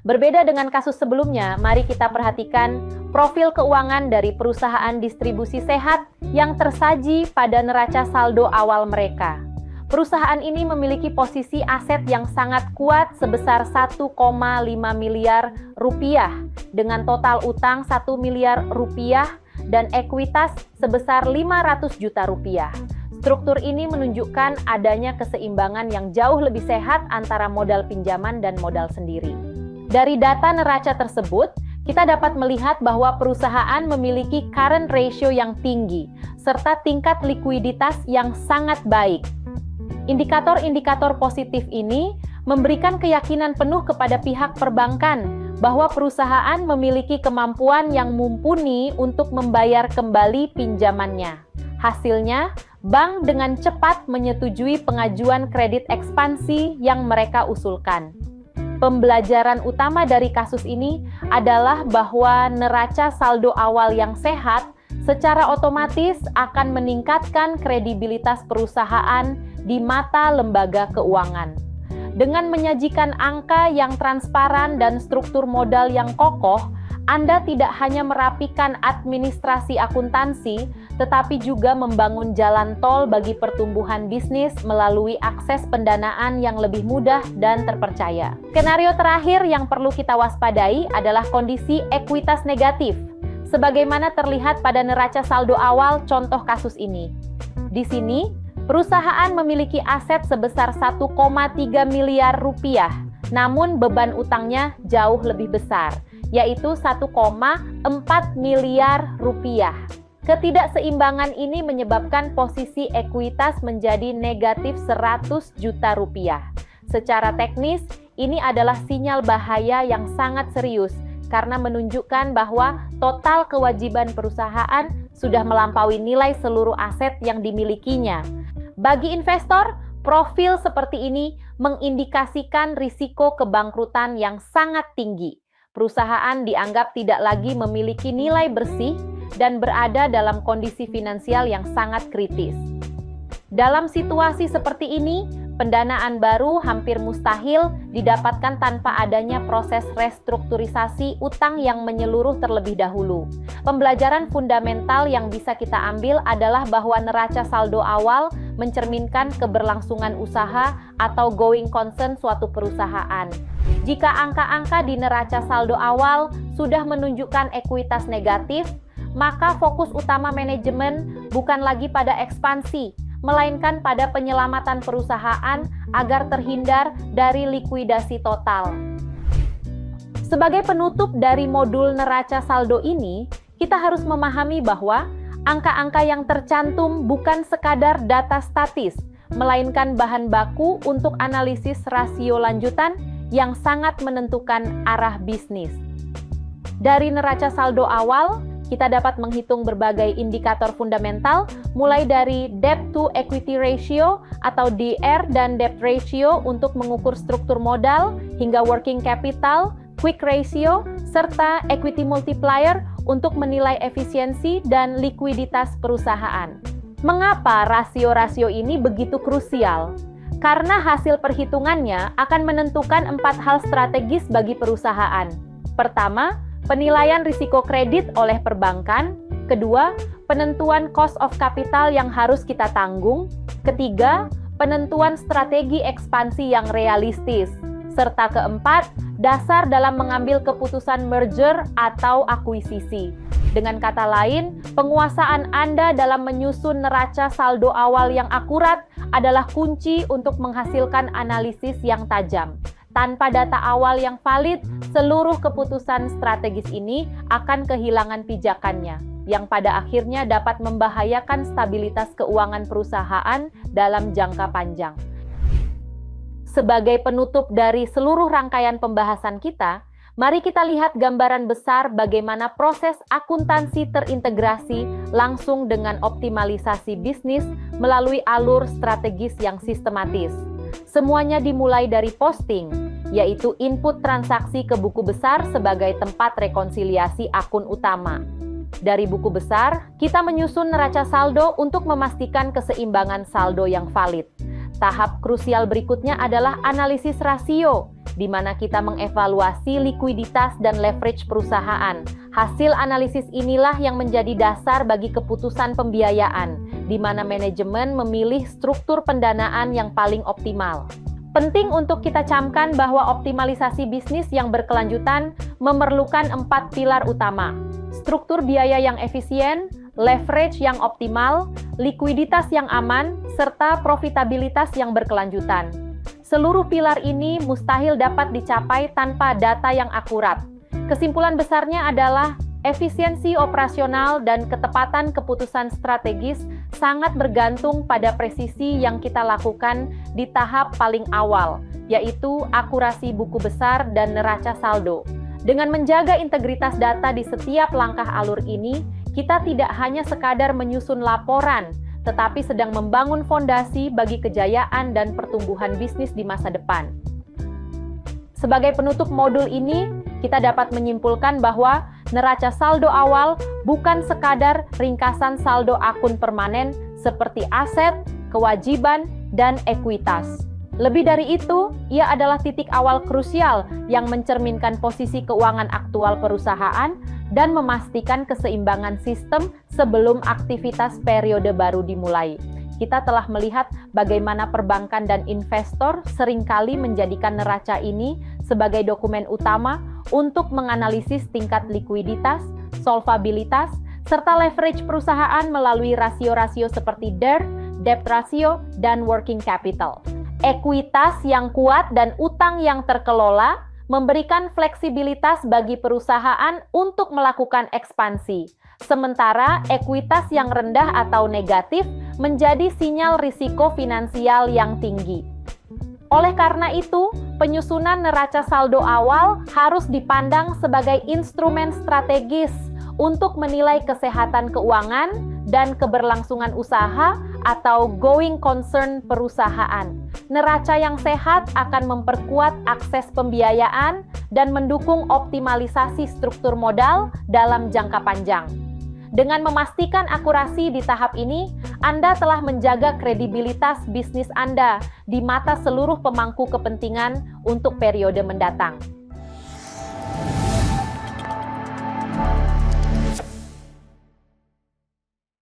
Berbeda dengan kasus sebelumnya, mari kita perhatikan profil keuangan dari perusahaan distribusi sehat yang tersaji pada neraca saldo awal mereka. Perusahaan ini memiliki posisi aset yang sangat kuat sebesar 1,5 miliar rupiah dengan total utang 1 miliar rupiah dan ekuitas sebesar 500 juta rupiah. Struktur ini menunjukkan adanya keseimbangan yang jauh lebih sehat antara modal pinjaman dan modal sendiri. Dari data neraca tersebut, kita dapat melihat bahwa perusahaan memiliki current ratio yang tinggi, serta tingkat likuiditas yang sangat baik. Indikator-indikator positif ini memberikan keyakinan penuh kepada pihak perbankan bahwa perusahaan memiliki kemampuan yang mumpuni untuk membayar kembali pinjamannya. Hasilnya, bank dengan cepat menyetujui pengajuan kredit ekspansi yang mereka usulkan. Pembelajaran utama dari kasus ini adalah bahwa neraca saldo awal yang sehat secara otomatis akan meningkatkan kredibilitas perusahaan di mata lembaga keuangan. Dengan menyajikan angka yang transparan dan struktur modal yang kokoh, Anda tidak hanya merapikan administrasi akuntansi, tetapi juga membangun jalan tol bagi pertumbuhan bisnis melalui akses pendanaan yang lebih mudah dan terpercaya. Skenario terakhir yang perlu kita waspadai adalah kondisi ekuitas negatif, sebagaimana terlihat pada neraca saldo awal contoh kasus ini. Di sini, perusahaan memiliki aset sebesar 1,3 miliar rupiah, namun beban utangnya jauh lebih besar, yaitu 1,4 miliar rupiah. Ketidakseimbangan ini menyebabkan posisi ekuitas menjadi negatif 100 juta rupiah. Secara teknis, ini adalah sinyal bahaya yang sangat serius karena menunjukkan bahwa total kewajiban perusahaan sudah melampaui nilai seluruh aset yang dimilikinya. Bagi investor, profil seperti ini mengindikasikan risiko kebangkrutan yang sangat tinggi. Perusahaan dianggap tidak lagi memiliki nilai bersih dan berada dalam kondisi finansial yang sangat kritis. Dalam situasi seperti ini, pendanaan baru hampir mustahil didapatkan tanpa adanya proses restrukturisasi utang yang menyeluruh terlebih dahulu. Pembelajaran fundamental yang bisa kita ambil adalah bahwa neraca saldo awal mencerminkan keberlangsungan usaha atau going concern suatu perusahaan. Jika angka-angka di neraca saldo awal sudah menunjukkan ekuitas negatif, maka fokus utama manajemen bukan lagi pada ekspansi, melainkan pada penyelamatan perusahaan agar terhindar dari likuidasi total. Sebagai penutup dari modul neraca saldo ini, kita harus memahami bahwa angka-angka yang tercantum bukan sekadar data statis, melainkan bahan baku untuk analisis rasio lanjutan yang sangat menentukan arah bisnis. Dari neraca saldo awal, kita dapat menghitung berbagai indikator fundamental, mulai dari debt to equity ratio atau DR dan debt ratio untuk mengukur struktur modal, hingga working capital, quick ratio, serta equity multiplier untuk menilai efisiensi dan likuiditas perusahaan. Mengapa rasio-rasio ini begitu krusial? Karena hasil perhitungannya akan menentukan 4 hal strategis bagi perusahaan. Pertama, penilaian risiko kredit oleh perbankan. Kedua, penentuan cost of capital yang harus kita tanggung. Ketiga, penentuan strategi ekspansi yang realistis. Serta keempat, dasar dalam mengambil keputusan merger atau akuisisi. Dengan kata lain, penguasaan Anda dalam menyusun neraca saldo awal yang akurat adalah kunci untuk menghasilkan analisis yang tajam. Tanpa data awal yang valid, seluruh keputusan strategis ini akan kehilangan pijakannya, yang pada akhirnya dapat membahayakan stabilitas keuangan perusahaan dalam jangka panjang. Sebagai penutup dari seluruh rangkaian pembahasan kita, mari kita lihat gambaran besar bagaimana proses akuntansi terintegrasi langsung dengan optimalisasi bisnis melalui alur strategis yang sistematis. Semuanya dimulai dari posting, yaitu input transaksi ke buku besar sebagai tempat rekonsiliasi akun utama. Dari buku besar, kita menyusun neraca saldo untuk memastikan keseimbangan saldo yang valid. Tahap krusial berikutnya adalah analisis rasio, di mana kita mengevaluasi likuiditas dan leverage perusahaan. Hasil analisis inilah yang menjadi dasar bagi keputusan pembiayaan, di mana manajemen memilih struktur pendanaan yang paling optimal. Penting untuk kita camkan bahwa optimalisasi bisnis yang berkelanjutan memerlukan 4 pilar utama: struktur biaya yang efisien, leverage yang optimal, likuiditas yang aman, serta profitabilitas yang berkelanjutan. Seluruh pilar ini mustahil dapat dicapai tanpa data yang akurat. Kesimpulan besarnya adalah efisiensi operasional dan ketepatan keputusan strategis sangat bergantung pada presisi yang kita lakukan di tahap paling awal, yaitu akurasi buku besar dan neraca saldo. Dengan menjaga integritas data di setiap langkah alur ini, kita tidak hanya sekadar menyusun laporan, tetapi sedang membangun fondasi bagi kejayaan dan pertumbuhan bisnis di masa depan. Sebagai penutup modul ini, kita dapat menyimpulkan bahwa neraca saldo awal bukan sekadar ringkasan saldo akun permanen seperti aset, kewajiban, dan ekuitas. Lebih dari itu, ia adalah titik awal krusial yang mencerminkan posisi keuangan aktual perusahaan dan memastikan keseimbangan sistem sebelum aktivitas periode baru dimulai. Kita telah melihat bagaimana perbankan dan investor seringkali menjadikan neraca ini sebagai dokumen utama untuk menganalisis tingkat likuiditas, solvabilitas, serta leverage perusahaan melalui rasio-rasio seperti DER, debt ratio, dan working capital. Ekuitas yang kuat dan utang yang terkelola memberikan fleksibilitas bagi perusahaan untuk melakukan ekspansi. Sementara ekuitas yang rendah atau negatif menjadi sinyal risiko finansial yang tinggi. Oleh karena itu, penyusunan neraca saldo awal harus dipandang sebagai instrumen strategis untuk menilai kesehatan keuangan dan keberlangsungan usaha atau going concern perusahaan. Neraca yang sehat akan memperkuat akses pembiayaan dan mendukung optimalisasi struktur modal dalam jangka panjang. Dengan memastikan akurasi di tahap ini, Anda telah menjaga kredibilitas bisnis Anda di mata seluruh pemangku kepentingan untuk periode mendatang.